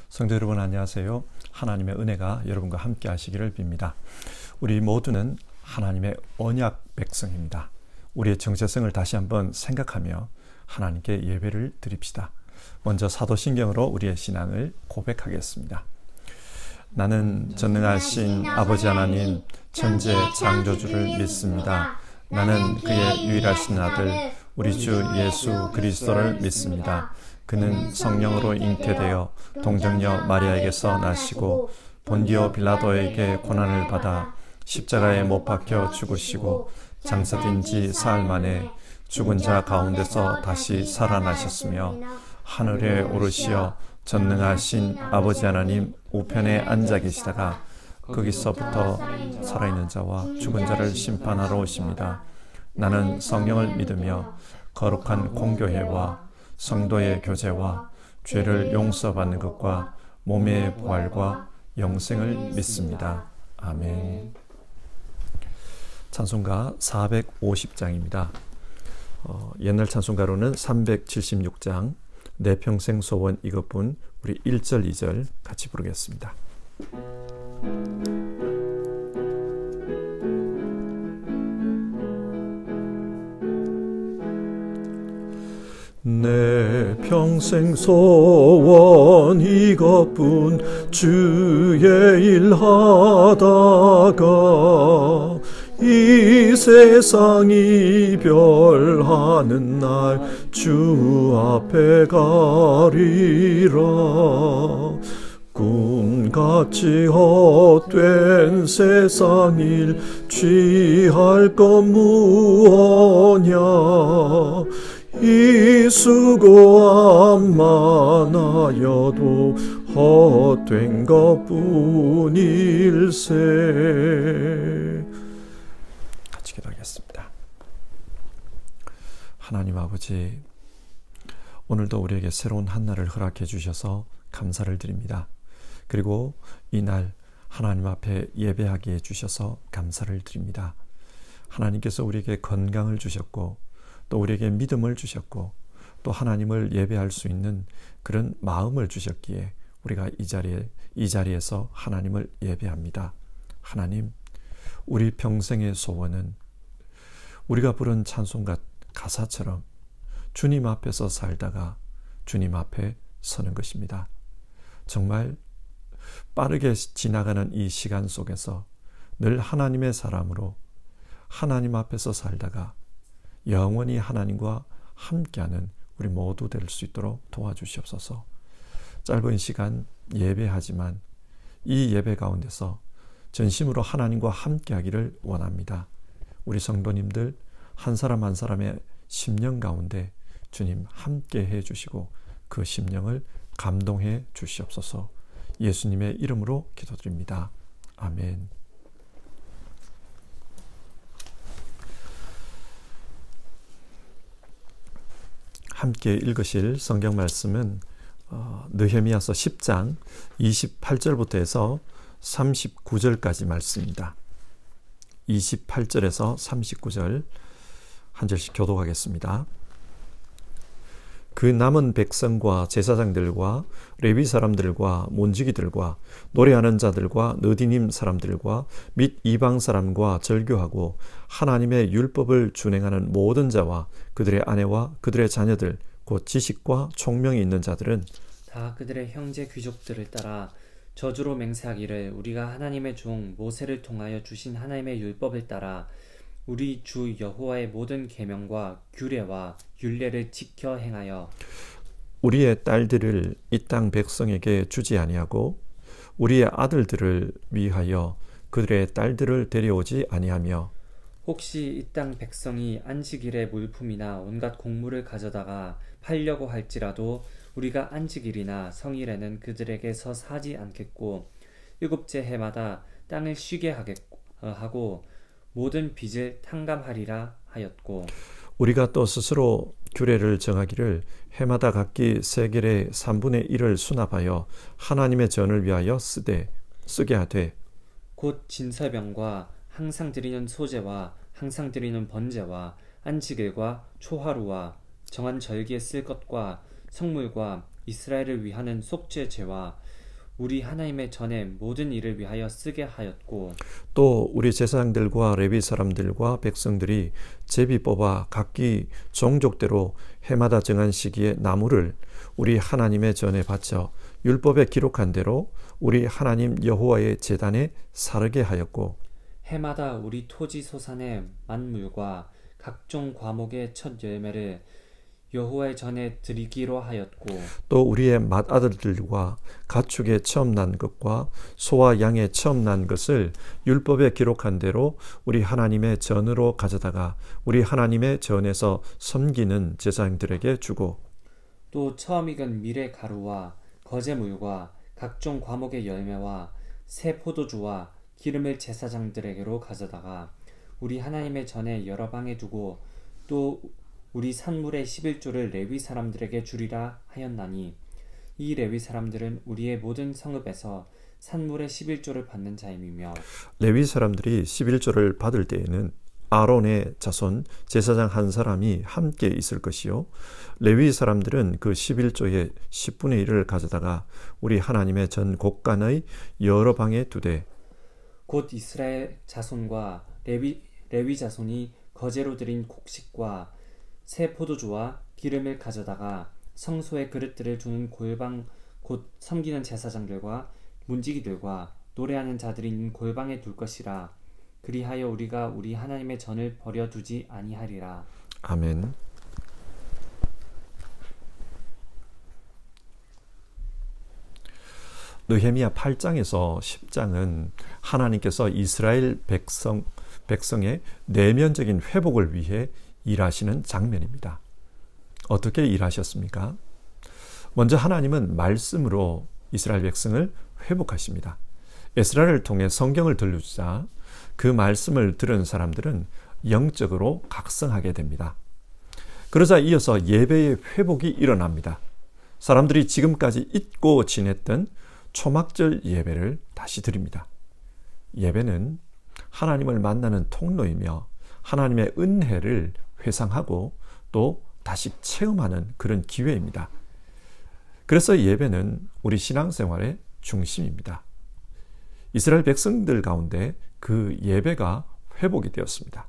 성도 여러분 안녕하세요. 하나님의 은혜가 여러분과 함께 하시기를 빕니다. 우리 모두는 하나님의 언약 백성입니다. 우리의 정체성을 다시 한번 생각하며 하나님께 예배를 드립시다. 먼저 사도신경으로 우리의 신앙을 고백하겠습니다. 나는 전능하신 아버지 하나님 천재 창조주를 믿습니다. 나는 그의 유일하신 아들 우리 주 예수 그리스도를 믿습니다. 그는 성령으로 잉태되어 동정녀 마리아에게서 나시고 본디오 빌라도에게 고난을 받아 십자가에 못 박혀 죽으시고 장사된 지 사흘 만에 죽은 자 가운데서 다시 살아나셨으며 하늘에 오르시어 전능하신 아버지 하나님 우편에 앉아 계시다가 거기서부터 살아있는 자와 죽은 자를 심판하러 오십니다. 나는 성령을 믿으며 거룩한 공교회와 성도의 교제와 죄를 용서받는 것과 몸의 부활과 영생을 믿습니다. 아멘. 찬송가 450장입니다. 옛날 찬송가로는 376장 내 평생 소원 이것뿐 우리 1절 2절 같이 부르겠습니다. 내 평생 소원 이것뿐 주의 일 하다가 이 세상 이별하는 날 주 앞에 가리라. 꿈같이 헛된 세상 일 취할 것 무엇냐. 이 수고함만 하여도 헛된 것뿐일세. 같이 기도하겠습니다. 하나님 아버지, 오늘도 우리에게 새로운 한날을 허락해 주셔서 감사를 드립니다. 그리고 이날 하나님 앞에 예배하게 해주셔서 감사를 드립니다. 하나님께서 우리에게 건강을 주셨고 또 우리에게 믿음을 주셨고 또 하나님을 예배할 수 있는 그런 마음을 주셨기에 우리가 이 자리에서 하나님을 예배합니다. 하나님, 우리 평생의 소원은 우리가 부른 찬송가 가사처럼 주님 앞에서 살다가 주님 앞에 서는 것입니다. 정말 빠르게 지나가는 이 시간 속에서 늘 하나님의 사람으로 하나님 앞에서 살다가 영원히 하나님과 함께하는 우리 모두 될 수 있도록 도와주시옵소서. 짧은 시간 예배하지만 이 예배 가운데서 전심으로 하나님과 함께하기를 원합니다. 우리 성도님들 한 사람 한 사람의 심령 가운데 주님 함께해 주시고 그 심령을 감동해 주시옵소서. 예수님의 이름으로 기도드립니다. 아멘. 함께 읽으실 성경 말씀은 느헤미야서 10장 28절부터 해서 39절까지 말씀입니다. 28절에서 39절 한 절씩 교독하겠습니다. 그 남은 백성과 제사장들과 레위 사람들과 문지기들과 노래하는 자들과 느디님 사람들과 및 이방 사람과 절교하고 하나님의 율법을 준행하는 모든 자와 그들의 아내와 그들의 자녀들 곧 지식과 총명이 있는 자들은 다 그들의 형제 귀족들을 따라 저주로 맹세하기를 우리가 하나님의 종 모세를 통하여 주신 하나님의 율법을 따라 우리 주 여호와의 모든 계명과 규례와 율례를 지켜 행하여 우리의 딸들을 이 땅 백성에게 주지 아니하고 우리의 아들들을 위하여 그들의 딸들을 데려오지 아니하며 혹시 이 땅 백성이 안식일의 물품이나 온갖 곡물을 가져다가 팔려고 할지라도 우리가 안식일이나 성일에는 그들에게서 사지 않겠고 일곱째 해마다 땅을 쉬게 하고 모든 빚을 탕감하리라 하였고 우리가 또 스스로 규례를 정하기를 해마다 각기 세겔의 3분의 1을 수납하여 하나님의 전을 위하여 쓰게 하되 곧 진설병과 항상 드리는 소제와 항상 드리는 번제와 안식일과 초하루와 정한 절기에 쓸 것과 성물과 이스라엘을 위하는 속죄제와 우리 하나님의 전의 모든 일을 위하여 쓰게 하였고 또 우리 제사장들과 레위 사람들과 백성들이 제비 뽑아 각기 종족대로 해마다 정한 시기에 나무를 우리 하나님의 전에 바쳐 율법에 기록한 대로 우리 하나님 여호와의 제단에 사르게 하였고 해마다 우리 토지 소산의 만물과 각종 과목의 첫 열매를 여호와의 전에 드리기로 하였고 또 우리의 맏아들들과 가축의 처음 난 것과 소와 양의 처음 난 것을 율법에 기록한 대로 우리 하나님의 전으로 가져다가 우리 하나님의 전에서 섬기는 제사장들에게 주고 또 처음 익은 밀의 가루와 거제물과 각종 과목의 열매와 새 포도주와 기름을 제사장들에게로 가져다가 우리 하나님의 전에 여러 방에 두고 또 우리 산물의 11조를 레위 사람들에게 주리라 하였나니 이 레위 사람들은 우리의 모든 성읍에서 산물의 11조를 받는 자임이며 레위 사람들이 11조를 받을 때에는 아론의 자손 제사장 한 사람이 함께 있을 것이요 레위 사람들은 그 11조의 10분의 1을 가져다가 우리 하나님의 전 곳간의 여러 방에 두되 곧 이스라엘 자손과 레위 자손이 거제로 드린 곡식과 새 포도주와 기름을 가져다가 성소의 그릇들을 두는 골방 곧 섬기는 제사장들과 문지기들과 노래하는 자들이 있는 골방에 둘 것이라. 그리하여 우리가 우리 하나님의 전을 버려두지 아니하리라. 아멘. 느헤미야 8장에서 10장은 하나님께서 이스라엘 백성의 내면적인 회복을 위해 일하시는 장면입니다. 어떻게 일하셨습니까? 먼저 하나님은 말씀으로 이스라엘 백성을 회복하십니다. 에스라를 통해 성경을 들려주자 그 말씀을 들은 사람들은 영적으로 각성하게 됩니다. 그러자 이어서 예배의 회복이 일어납니다. 사람들이 지금까지 잊고 지냈던 초막절 예배를 다시 드립니다. 예배는 하나님을 만나는 통로이며 하나님의 은혜를 회상하고 또 다시 체험하는 그런 기회입니다. 그래서 예배는 우리 신앙생활의 중심입니다. 이스라엘 백성들 가운데 그 예배가 회복이 되었습니다.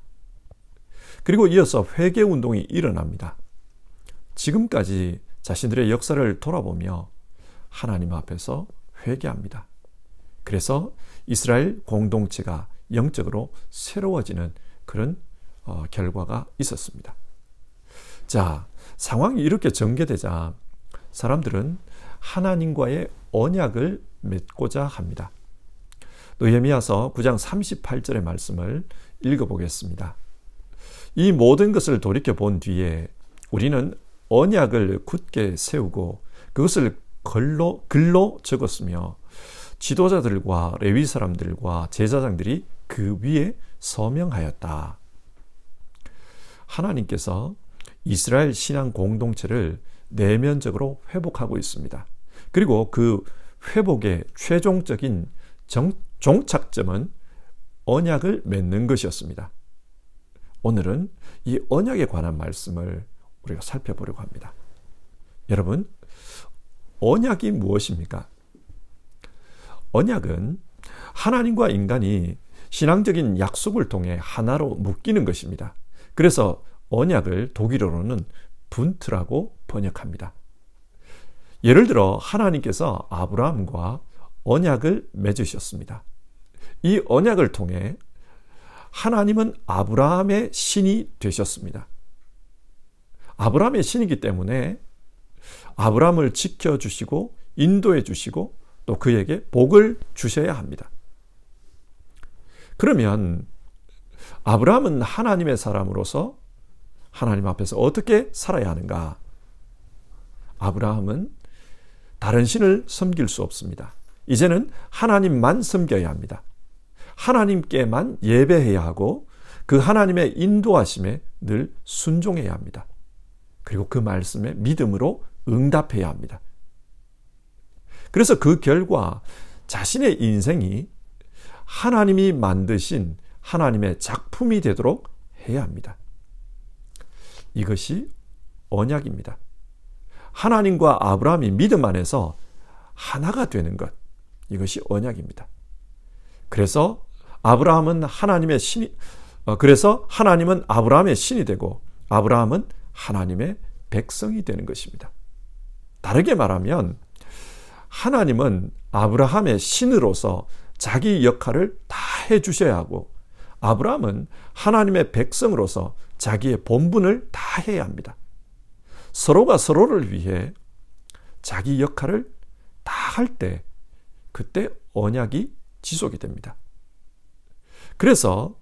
그리고 이어서 회개운동이 일어납니다. 지금까지 자신들의 역사를 돌아보며 하나님 앞에서 회개합니다. 그래서 이스라엘 공동체가 영적으로 새로워지는 그런 결과가 있었습니다. 자, 상황이 이렇게 전개되자 사람들은 하나님과의 언약을 맺고자 합니다. 느헤미야서 9장 38절의 말씀을 읽어보겠습니다. 이 모든 것을 돌이켜본 뒤에 우리는 언약을 굳게 세우고 그것을 글로 적었으며 지도자들과 레위 사람들과 제사장들이 그 위에 서명하였다. 하나님께서 이스라엘 신앙 공동체를 내면적으로 회복하고 있습니다. 그리고 그 회복의 최종적인 종착점은 언약을 맺는 것이었습니다. 오늘은 이 언약에 관한 말씀을 우리가 살펴보려고 합니다. 여러분, 언약이 무엇입니까? 언약은 하나님과 인간이 신앙적인 약속을 통해 하나로 묶이는 것입니다. 그래서 언약을 독일어로는 분트라고 번역합니다. 예를 들어 하나님께서 아브라함과 언약을 맺으셨습니다. 이 언약을 통해 하나님은 아브라함의 신이 되셨습니다. 아브라함의 신이기 때문에 아브라함을 지켜주시고 인도해 주시고 또 그에게 복을 주셔야 합니다. 그러면 아브라함은 하나님의 사람으로서 하나님 앞에서 어떻게 살아야 하는가? 아브라함은 다른 신을 섬길 수 없습니다. 이제는 하나님만 섬겨야 합니다. 하나님께만 예배해야 하고 그 하나님의 인도하심에 늘 순종해야 합니다. 그리고 그 말씀에 믿음으로 응답해야 합니다. 그래서 그 결과 자신의 인생이 하나님이 만드신 하나님의 작품이 되도록 해야 합니다. 이것이 언약입니다. 하나님과 아브라함이 믿음 안에서 하나가 되는 것, 이것이 언약입니다. 그래서 하나님은 아브라함의 신이 되고 아브라함은 하나님의 백성이 되는 것입니다. 다르게 말하면 하나님은 아브라함의 신으로서 자기 역할을 다 해주셔야 하고 아브라함은 하나님의 백성으로서 자기의 본분을 다 해야 합니다. 서로가 서로를 위해 자기 역할을 다 할 때 그때 언약이 지속이 됩니다. 그래서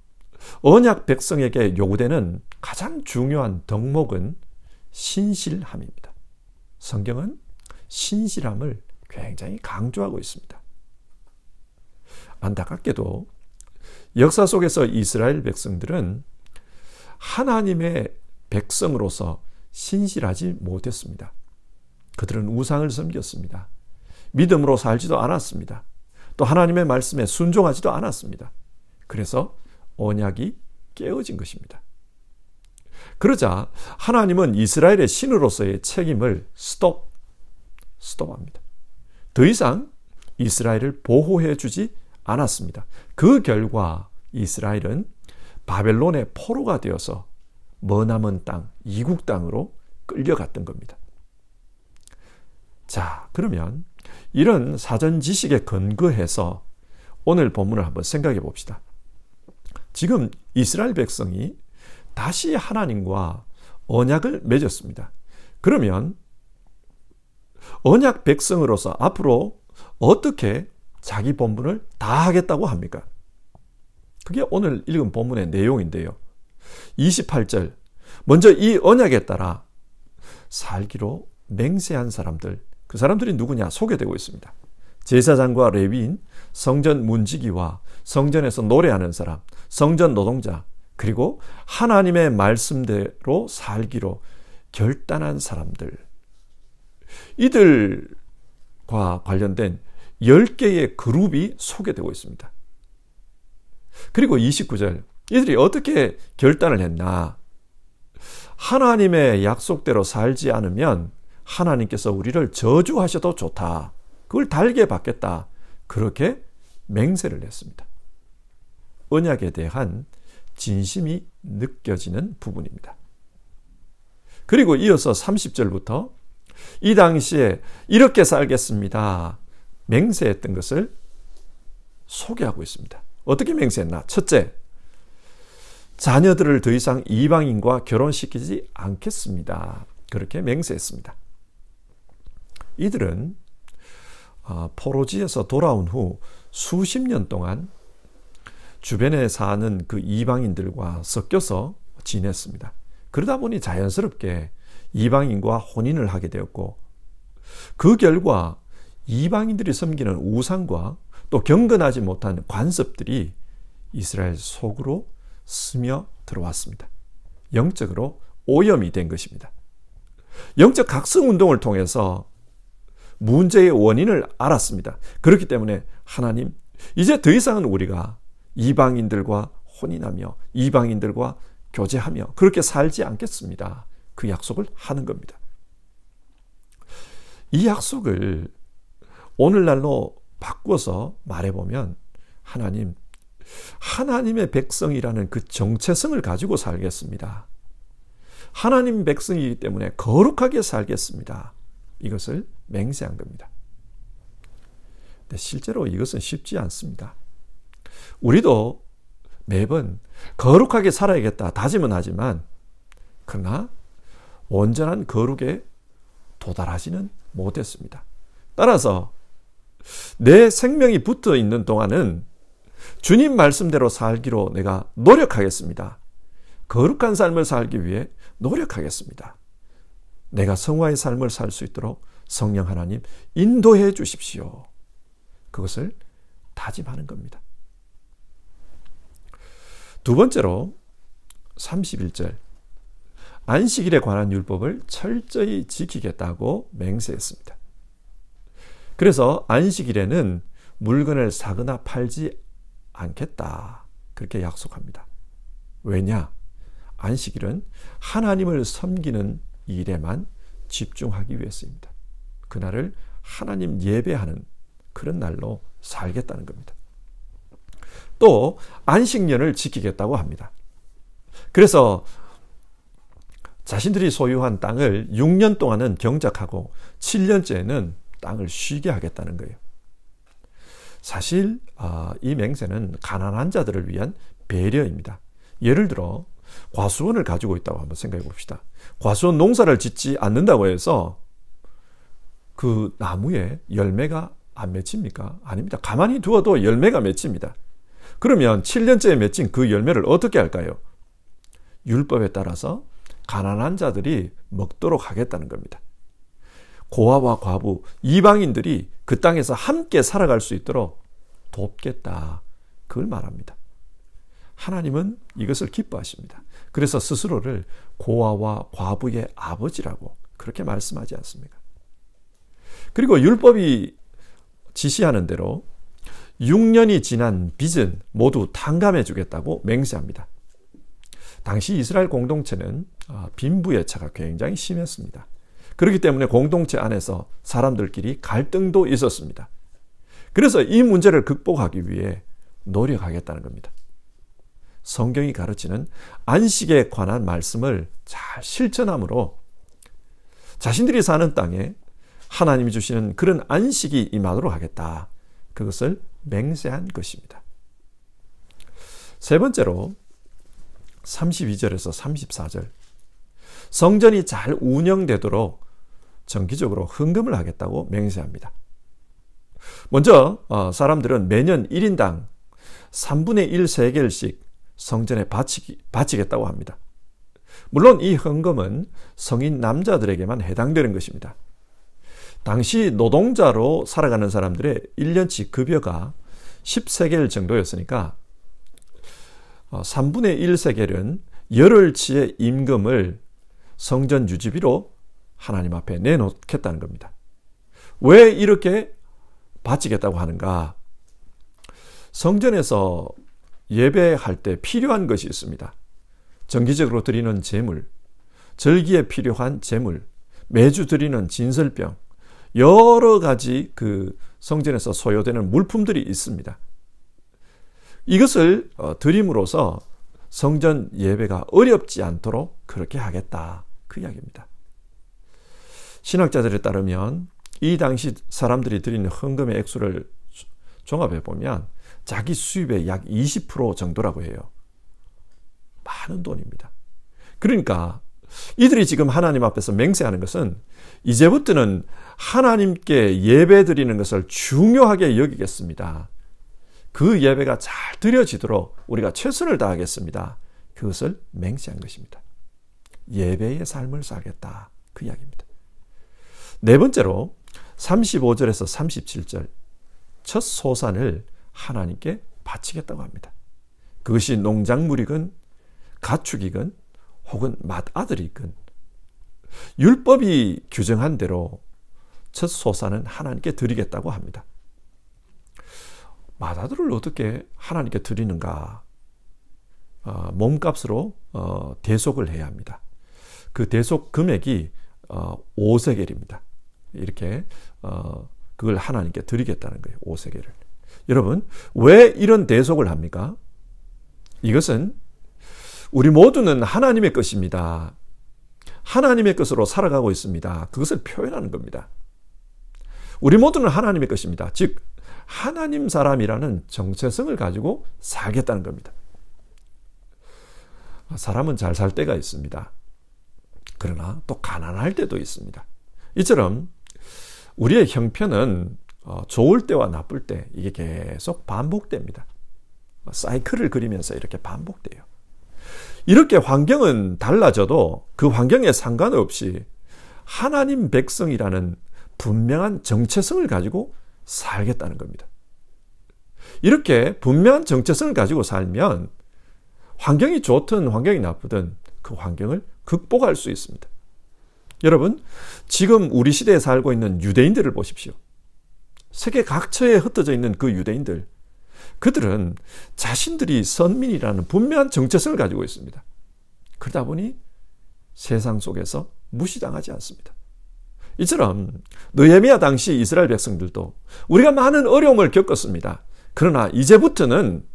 언약 백성에게 요구되는 가장 중요한 덕목은 신실함입니다. 성경은 신실함을 굉장히 강조하고 있습니다. 안타깝게도 역사 속에서 이스라엘 백성들은 하나님의 백성으로서 신실하지 못했습니다. 그들은 우상을 섬겼습니다. 믿음으로 살지도 않았습니다. 또 하나님의 말씀에 순종하지도 않았습니다. 그래서 언약이 깨어진 것입니다. 그러자 하나님은 이스라엘의 신으로서의 책임을 스톱합니다. 더 이상 이스라엘을 보호해 주지 않았습니다. 그 결과 이스라엘은 바벨론의 포로가 되어서 머나먼 땅, 이국 땅으로 끌려갔던 겁니다. 자, 그러면 이런 사전 지식에 근거해서 오늘 본문을 한번 생각해 봅시다. 지금 이스라엘 백성이 다시 하나님과 언약을 맺었습니다. 그러면 언약 백성으로서 앞으로 어떻게 자기 본분을 다 하겠다고 합니까? 그게 오늘 읽은 본문의 내용인데요. 28절, 먼저 이 언약에 따라 살기로 맹세한 사람들, 그 사람들이 누구냐 소개되고 있습니다. 제사장과 레위인, 성전 문지기와 성전에서 노래하는 사람, 성전 노동자, 그리고 하나님의 말씀대로 살기로 결단한 사람들, 이들과 관련된 10개의 그룹이 소개되고 있습니다. 그리고 29절, 이들이 어떻게 결단을 했나? 하나님의 약속대로 살지 않으면 하나님께서 우리를 저주하셔도 좋다. 그걸 달게 받겠다. 그렇게 맹세를 했습니다. 언약에 대한 진심이 느껴지는 부분입니다. 그리고 이어서 30절부터 이 당시에 이렇게 살겠습니다. 맹세했던 것을 소개하고 있습니다. 어떻게 맹세했나? 첫째, 자녀들을 더 이상 이방인과 결혼시키지 않겠습니다. 그렇게 맹세했습니다. 이들은 포로지에서 돌아온 후 수십 년 동안 주변에 사는 그 이방인들과 섞여서 지냈습니다. 그러다 보니 자연스럽게 이방인과 혼인을 하게 되었고 그 결과 이방인들이 섬기는 우상과 또 경건하지 못한 관습들이 이스라엘 속으로 스며 들어왔습니다. 영적으로 오염이 된 것입니다. 영적 각성 운동을 통해서 문제의 원인을 알았습니다. 그렇기 때문에 하나님, 이제 더 이상은 우리가 이방인들과 혼인하며 이방인들과 교제하며 그렇게 살지 않겠습니다. 그 약속을 하는 겁니다. 이 약속을 오늘날로 바꿔서 말해보면 하나님, 하나님의 백성이라는 그 정체성을 가지고 살겠습니다. 하나님 백성이기 때문에 거룩하게 살겠습니다. 이것을 맹세한 겁니다. 근데 실제로 이것은 쉽지 않습니다. 우리도 매번 거룩하게 살아야겠다 다짐은 하지만 그러나 온전한 거룩에 도달하지는 못했습니다. 따라서 내 생명이 붙어 있는 동안은 주님 말씀대로 살기로 내가 노력하겠습니다. 거룩한 삶을 살기 위해 노력하겠습니다. 내가 성화의 삶을 살 수 있도록 성령 하나님 인도해 주십시오. 그것을 다짐하는 겁니다. 두 번째로 31절, 안식일에 관한 율법을 철저히 지키겠다고 맹세했습니다. 그래서 안식일에는 물건을 사거나 팔지 않겠다. 그렇게 약속합니다. 왜냐? 안식일은 하나님을 섬기는 일에만 집중하기 위해서입니다. 그날을 하나님 예배하는 그런 날로 살겠다는 겁니다. 또 안식년을 지키겠다고 합니다. 그래서 자신들이 소유한 땅을 6년 동안은 경작하고 7년째는 땅을 쉬게 하겠다는 거예요. 사실 이 맹세는 가난한 자들을 위한 배려입니다. 예를 들어 과수원을 가지고 있다고 한번 생각해 봅시다. 과수원 농사를 짓지 않는다고 해서 그 나무에 열매가 안 맺힙니까? 아닙니다. 가만히 두어도 열매가 맺힙니다. 그러면 7년째에 맺힌 그 열매를 어떻게 할까요? 율법에 따라서 가난한 자들이 먹도록 하겠다는 겁니다. 고아와 과부, 이방인들이 그 땅에서 함께 살아갈 수 있도록 돕겠다. 그걸 말합니다. 하나님은 이것을 기뻐하십니다. 그래서 스스로를 고아와 과부의 아버지라고 그렇게 말씀하지 않습니까? 그리고 율법이 지시하는 대로 6년이 지난 빚은 모두 탕감해 주겠다고 맹세합니다. 당시 이스라엘 공동체는 빈부의 차가 굉장히 심했습니다. 그렇기 때문에 공동체 안에서 사람들끼리 갈등도 있었습니다. 그래서 이 문제를 극복하기 위해 노력하겠다는 겁니다. 성경이 가르치는 안식에 관한 말씀을 잘 실천함으로 자신들이 사는 땅에 하나님이 주시는 그런 안식이 임하도록 하겠다. 그것을 맹세한 것입니다. 세 번째로 32절에서 34절 성전이 잘 운영되도록 정기적으로 헌금을 하겠다고 맹세합니다. 먼저 사람들은 매년 1인당 3분의 1 세겔씩 성전에 바치겠다고 합니다. 물론 이 헌금은 성인 남자들에게만 해당되는 것입니다. 당시 노동자로 살아가는 사람들의 1년치 급여가 10세겔 정도였으니까 3분의 1세겔은 열흘치의 임금을 성전 유지비로 하나님 앞에 내놓겠다는 겁니다. 왜 이렇게 바치겠다고 하는가? 성전에서 예배할 때 필요한 것이 있습니다. 정기적으로 드리는 제물, 절기에 필요한 제물, 매주 드리는 진설병, 여러 가지 그 성전에서 소요되는 물품들이 있습니다. 이것을 드림으로써 성전 예배가 어렵지 않도록 그렇게 하겠다. 그 이야기입니다. 신학자들에 따르면 이 당시 사람들이 드리는 헌금의 액수를 종합해 보면 자기 수입의 약 20% 정도라고 해요. 많은 돈입니다. 그러니까 이들이 지금 하나님 앞에서 맹세하는 것은 이제부터는 하나님께 예배 드리는 것을 중요하게 여기겠습니다. 그 예배가 잘 드려지도록 우리가 최선을 다하겠습니다. 그것을 맹세한 것입니다. 예배의 삶을 살겠다. 그 이야기입니다. 네 번째로 35절에서 37절 첫 소산을 하나님께 바치겠다고 합니다. 그것이 농작물이건 가축이건 혹은 맏아들이건 율법이 규정한 대로 첫 소산은 하나님께 드리겠다고 합니다. 맏아들을 어떻게 하나님께 드리는가? 몸값으로 대속을 해야 합니다. 그 대속 금액이 5세겔입니다. 이렇게 그걸 하나님께 드리겠다는 거예요. 5세겔을. 여러분, 왜 이런 대속을 합니까? 이것은 우리 모두는 하나님의 것입니다. 하나님의 것으로 살아가고 있습니다. 그것을 표현하는 겁니다. 우리 모두는 하나님의 것입니다. 즉 하나님 사람이라는 정체성을 가지고 살겠다는 겁니다. 사람은 잘 살 때가 있습니다. 그러나 또 가난할 때도 있습니다. 이처럼 우리의 형편은 좋을 때와 나쁠 때 이게 계속 반복됩니다. 사이클을 그리면서 이렇게 반복돼요. 이렇게 환경은 달라져도 그 환경에 상관없이 하나님 백성이라는 분명한 정체성을 가지고 살겠다는 겁니다. 이렇게 분명한 정체성을 가지고 살면 환경이 좋든 환경이 나쁘든 그 환경을 극복할 수 있습니다. 여러분, 지금 우리 시대에 살고 있는 유대인들을 보십시오. 세계 각처에 흩어져 있는 그 유대인들, 그들은 자신들이 선민이라는 분명한 정체성을 가지고 있습니다. 그러다 보니 세상 속에서 무시당하지 않습니다. 이처럼 느헤미야 당시 이스라엘 백성들도 우리가 많은 어려움을 겪었습니다. 그러나 이제부터는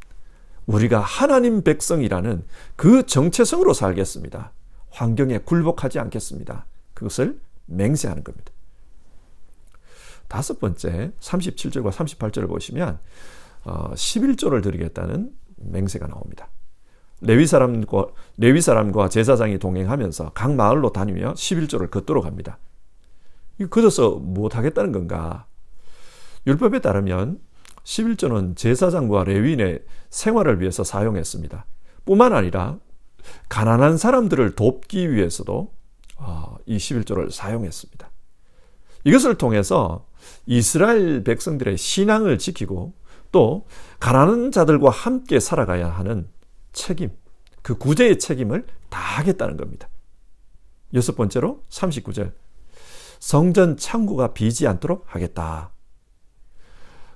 우리가 하나님 백성이라는 그 정체성으로 살겠습니다. 환경에 굴복하지 않겠습니다. 그것을 맹세하는 겁니다. 다섯 번째 37절과 38절을 보시면 11조를 드리겠다는 맹세가 나옵니다. 레위 사람과 제사장이 동행하면서 각 마을로 다니며 11조를 걷도록 합니다. 이거 걷어서 못하겠다는 건가? 율법에 따르면 11조는 제사장과 레위인의 생활을 위해서 사용했습니다. 뿐만 아니라 가난한 사람들을 돕기 위해서도 이 11조를 사용했습니다. 이것을 통해서 이스라엘 백성들의 신앙을 지키고 또 가난한 자들과 함께 살아가야 하는 책임, 그 구제의 책임을 다하겠다는 겁니다. 여섯 번째로 39절, 성전 창고가 비지 않도록 하겠다.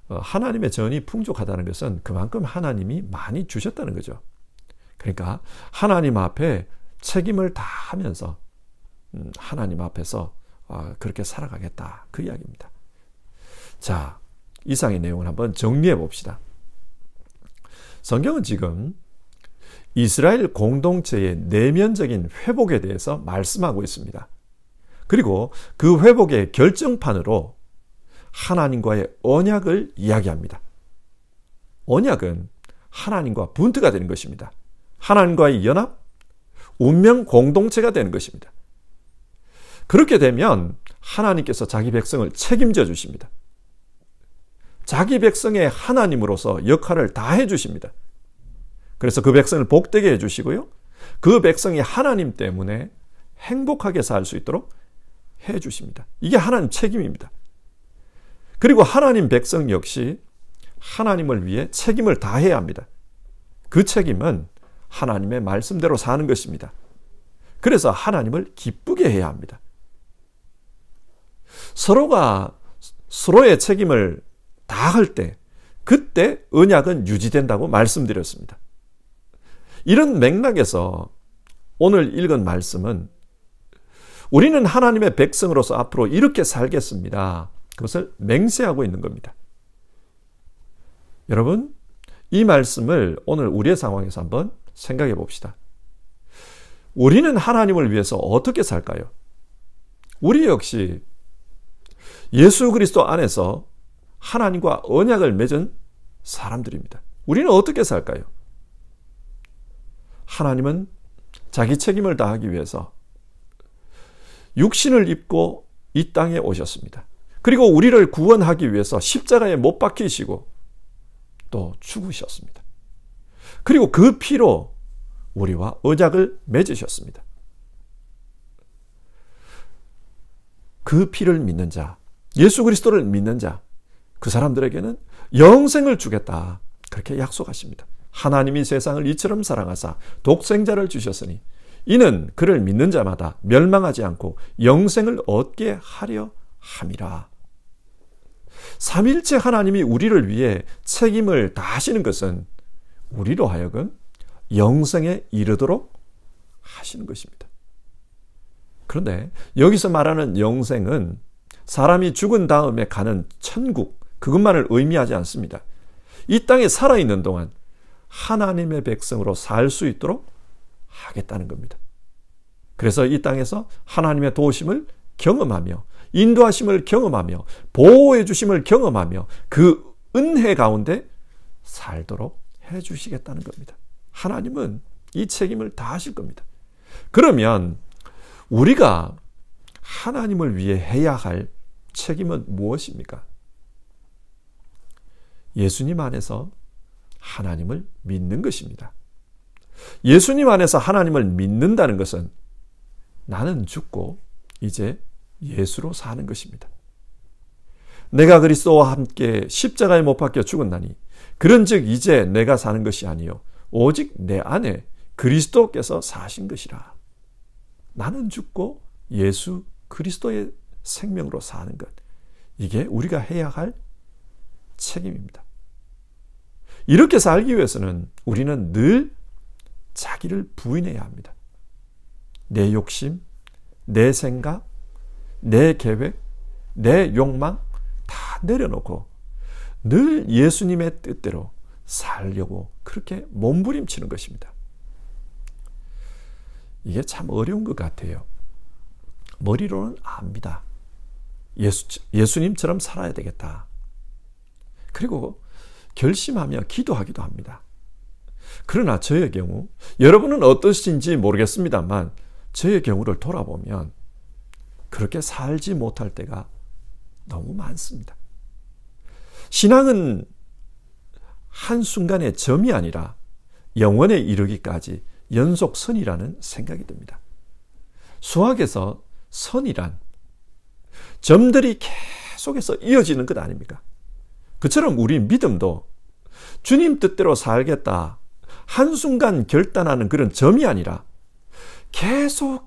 하나님의 전이 풍족하다는 것은 그만큼 하나님이 많이 주셨다는 거죠. 그러니까 하나님 앞에 책임을 다하면서 하나님 앞에서 그렇게 살아가겠다, 그 이야기입니다. 자, 이상의 내용을 한번 정리해 봅시다. 성경은 지금 이스라엘 공동체의 내면적인 회복에 대해서 말씀하고 있습니다. 그리고 그 회복의 결정판으로 하나님과의 언약을 이야기합니다. 언약은 하나님과 분트가 되는 것입니다. 하나님과의 연합, 운명 공동체가 되는 것입니다. 그렇게 되면 하나님께서 자기 백성을 책임져 주십니다. 자기 백성의 하나님으로서 역할을 다 해주십니다. 그래서 그 백성을 복되게 해주시고요. 그 백성이 하나님 때문에 행복하게 살 수 있도록 해주십니다. 이게 하나님 책임입니다. 그리고 하나님 백성 역시 하나님을 위해 책임을 다해야 합니다. 그 책임은 하나님의 말씀대로 사는 것입니다. 그래서 하나님을 기쁘게 해야 합니다. 서로가 서로의 책임을 다할 때, 그때 언약은 유지된다고 말씀드렸습니다. 이런 맥락에서 오늘 읽은 말씀은 우리는 하나님의 백성으로서 앞으로 이렇게 살겠습니다. 그것을 맹세하고 있는 겁니다. 여러분, 이 말씀을 오늘 우리의 상황에서 한번 생각해 봅시다. 우리는 하나님을 위해서 어떻게 살까요? 우리 역시 예수 그리스도 안에서 하나님과 언약을 맺은 사람들입니다. 우리는 어떻게 살까요? 하나님은 자기 책임을 다하기 위해서 육신을 입고 이 땅에 오셨습니다. 그리고 우리를 구원하기 위해서 십자가에 못 박히시고 또 죽으셨습니다. 그리고 그 피로 우리와 언약을 맺으셨습니다. 그 피를 믿는 자, 예수 그리스도를 믿는 자, 그 사람들에게는 영생을 주겠다, 그렇게 약속하십니다. 하나님이 세상을 이처럼 사랑하사 독생자를 주셨으니 이는 그를 믿는 자마다 멸망하지 않고 영생을 얻게 하려 함이라. 삼일체 하나님이 우리를 위해 책임을 다하시는 것은 우리로 하여금 영생에 이르도록 하시는 것입니다. 그런데 여기서 말하는 영생은 사람이 죽은 다음에 가는 천국, 그것만을 의미하지 않습니다. 이 땅에 살아있는 동안 하나님의 백성으로 살 수 있도록 하겠다는 겁니다. 그래서 이 땅에서 하나님의 도우심을 경험하며 인도하심을 경험하며 보호해 주심을 경험하며 그 은혜 가운데 살도록 해 주시겠다는 겁니다. 하나님은 이 책임을 다 하실 겁니다. 그러면 우리가 하나님을 위해 해야 할 책임은 무엇입니까? 예수님 안에서 하나님을 믿는 것입니다. 예수님 안에서 하나님을 믿는다는 것은 나는 죽고 이제 예수로 사는 것입니다. 내가 그리스도와 함께 십자가에 못 박혀 죽었나니 그런즉 이제 내가 사는 것이 아니요 오직 내 안에 그리스도께서 사신 것이라. 나는 죽고 예수 그리스도의 생명으로 사는 것, 이게 우리가 해야 할 책임입니다. 이렇게 살기 위해서는 우리는 늘 자기를 부인해야 합니다. 내 욕심, 내 생각, 내 계획, 내 욕망 다 내려놓고 늘 예수님의 뜻대로 살려고 그렇게 몸부림치는 것입니다. 이게 참 어려운 것 같아요. 머리로는 압니다. 예수님처럼 살아야 되겠다. 그리고 결심하며 기도하기도 합니다. 그러나 저의 경우, 여러분은 어떠신지 모르겠습니다만 저의 경우를 돌아보면 그렇게 살지 못할 때가 너무 많습니다. 신앙은 한순간의 점이 아니라 영원에 이르기까지 연속선이라는 생각이 듭니다. 수학에서 선이란 점들이 계속해서 이어지는 것 아닙니까? 그처럼 우리 믿음도 주님 뜻대로 살겠다 한순간 결단하는 그런 점이 아니라 계속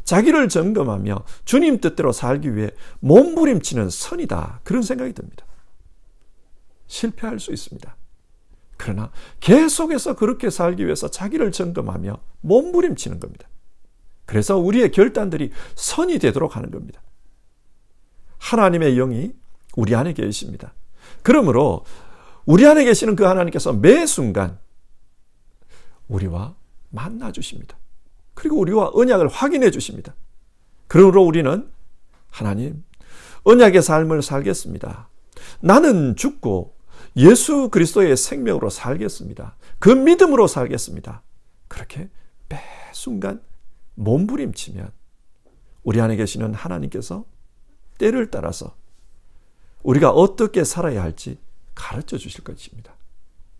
자기를 점검하며 주님 뜻대로 살기 위해 몸부림치는 선이다. 그런 생각이 듭니다. 실패할 수 있습니다. 그러나 계속해서 그렇게 살기 위해서 자기를 점검하며 몸부림치는 겁니다. 그래서 우리의 결단들이 선이 되도록 하는 겁니다. 하나님의 영이 우리 안에 계십니다. 그러므로 우리 안에 계시는 그 하나님께서 매 순간 우리와 만나 주십니다. 그리고 우리와 언약을 확인해 주십니다. 그러므로 우리는 하나님, 언약의 삶을 살겠습니다. 나는 죽고 예수 그리스도의 생명으로 살겠습니다. 그 믿음으로 살겠습니다. 그렇게 매 순간 몸부림치면 우리 안에 계시는 하나님께서 때를 따라서 우리가 어떻게 살아야 할지 가르쳐 주실 것입니다.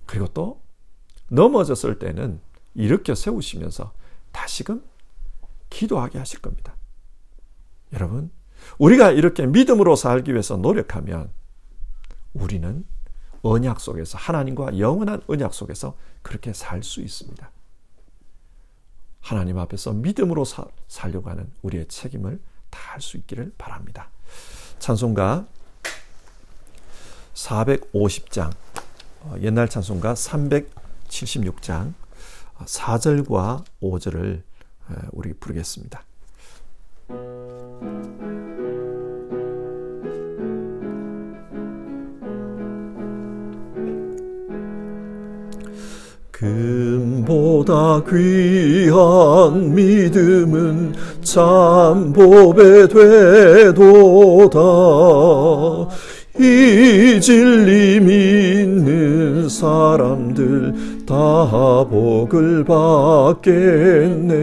그리고 또 넘어졌을 때는 일으켜 세우시면서 다시금 기도하게 하실 겁니다. 여러분, 우리가 이렇게 믿음으로 살기 위해서 노력하면 우리는 언약 속에서, 하나님과 영원한 언약 속에서 그렇게 살 수 있습니다. 하나님 앞에서 믿음으로 살려고 하는 우리의 책임을 다할 수 있기를 바랍니다. 찬송가 450장, 옛날 찬송가 376장 4절과 5절을 우리 부르겠습니다. 금보다 귀한 믿음은 참 보배 되도다. 이 진리 믿는 사람들 다 복을 받겠네.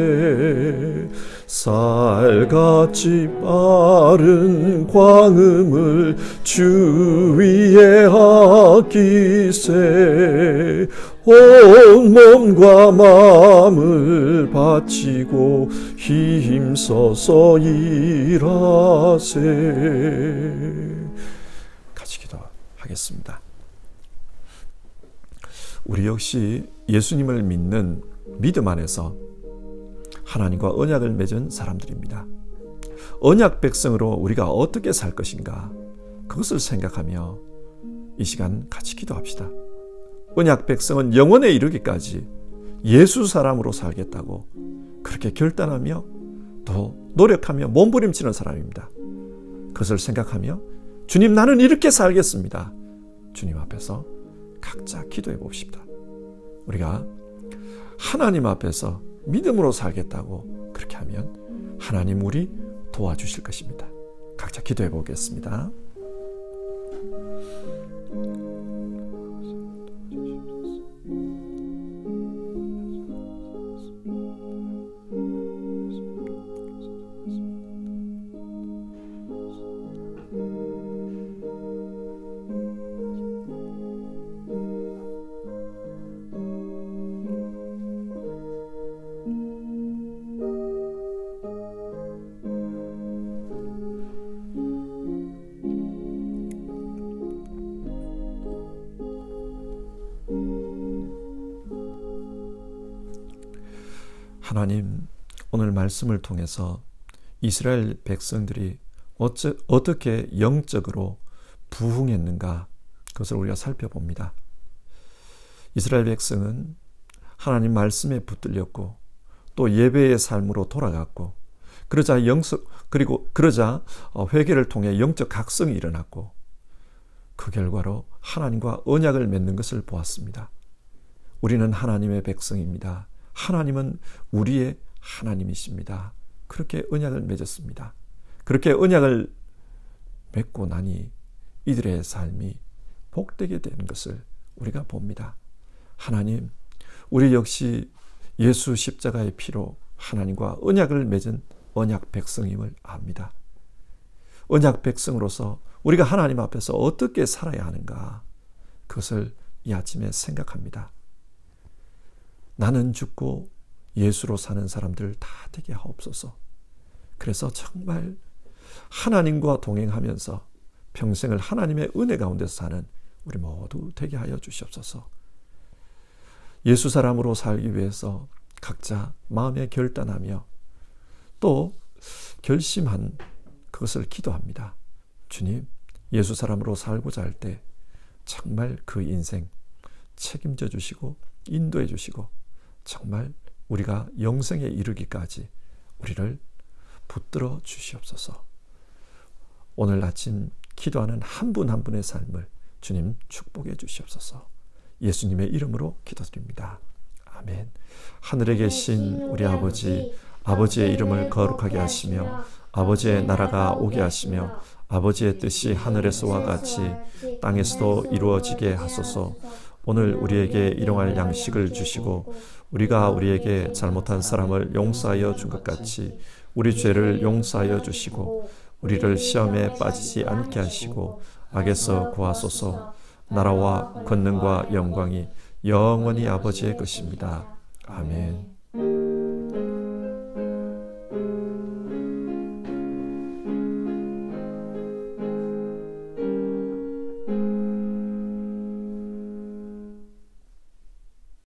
쌀같이 빠른 광음을 주위에 아끼세. 온 몸과 마음을 바치고 힘써서 일하세. 같이 기도하겠습니다. 우리 역시 예수님을 믿는 믿음 안에서 하나님과 언약을 맺은 사람들입니다. 언약 백성으로 우리가 어떻게 살 것인가, 그것을 생각하며 이 시간 같이 기도합시다. 언약 백성은 영원에 이르기까지 예수 사람으로 살겠다고 그렇게 결단하며 또 노력하며 몸부림치는 사람입니다. 그것을 생각하며 주님, 나는 이렇게 살겠습니다. 주님 앞에서 각자 기도해 봅시다. 우리가 하나님 앞에서 믿음으로 살겠다고 그렇게 하면 하나님 우리 도와주실 것입니다. 각자 기도해 보겠습니다. 하나님, 오늘 말씀을 통해서 이스라엘 백성들이 어떻게 영적으로 부흥했는가, 그것을 우리가 살펴봅니다. 이스라엘 백성은 하나님 말씀에 붙들렸고 또 예배의 삶으로 돌아갔고 그러자 회개를 통해 영적 각성이 일어났고 그 결과로 하나님과 언약을 맺는 것을 보았습니다. 우리는 하나님의 백성입니다. 하나님은 우리의 하나님이십니다. 그렇게 언약을 맺었습니다. 그렇게 언약을 맺고 나니 이들의 삶이 복되게 되는 것을 우리가 봅니다. 하나님, 우리 역시 예수 십자가의 피로 하나님과 언약을 맺은 언약 백성임을 압니다. 언약 백성으로서 우리가 하나님 앞에서 어떻게 살아야 하는가, 그것을 이 아침에 생각합니다. 나는 죽고 예수로 사는 사람들 다 되게 하옵소서. 그래서 정말 하나님과 동행하면서 평생을 하나님의 은혜 가운데서 사는 우리 모두 되게 하여 주시옵소서. 예수 사람으로 살기 위해서 각자 마음에 결단하며 또 결심한 그것을 기도합니다. 주님, 예수 사람으로 살고자 할 때 정말 그 인생 책임져 주시고 인도해 주시고 정말 우리가 영생에 이르기까지 우리를 붙들어 주시옵소서. 오늘 아침 기도하는 한 분 한 분의 삶을 주님 축복해 주시옵소서. 예수님의 이름으로 기도드립니다. 아멘. 하늘에 계신 우리 아버지, 아버지의 이름을 거룩하게 하시며 아버지의 나라가 오게 하시며 아버지의 뜻이 하늘에서와 같이 땅에서도 이루어지게 하소서. 오늘 우리에게 일용할 양식을 주시고 우리가 우리에게 잘못한 사람을 용서하여 준 것 같이 우리 죄를 용서하여 주시고 우리를 시험에 빠지지 않게 하시고 악에서 구하소서. 나라와 권능과 영광이 영원히 아버지의 것입니다. 아멘.